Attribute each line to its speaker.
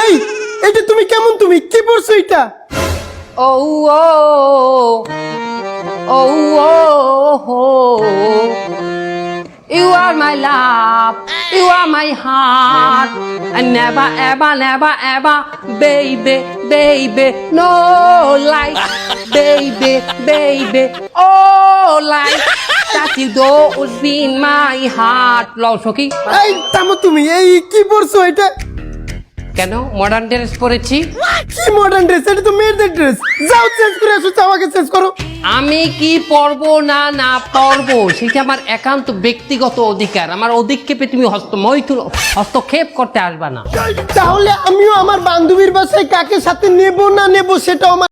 Speaker 1: এই এটা তুমি কেমন, তুমি কি পড়ছো এটা?
Speaker 2: ও ও ও ও You are my love, you are my heart, and never, ever, never, ever, baby, baby, no life, baby, baby, oh life, that you don't be in my heart. লও সখী,
Speaker 1: এই থামো তুমি, এই কি পড়ছো এটা?
Speaker 2: কেন মডার্ন ড্রেস পরেছি?
Speaker 1: কি মডার্ন ড্রেস? এটা তো মেয়েদের ড্রেস। যাও চেঞ্জ করে আসো, যাও আগে চেঞ্জ করো।
Speaker 2: আমি কি পরবো না না পরবো সেটা আমার একান্ত ব্যক্তিগত অধিকার। আমার অধিক্ষেপে তুমি হস্তক্ষেপ করতে আসবা না।
Speaker 1: তাহলে আমিও আমার বান্ধবীর বাসায় কাকে সাথে নেব না নেব সেটাও আমার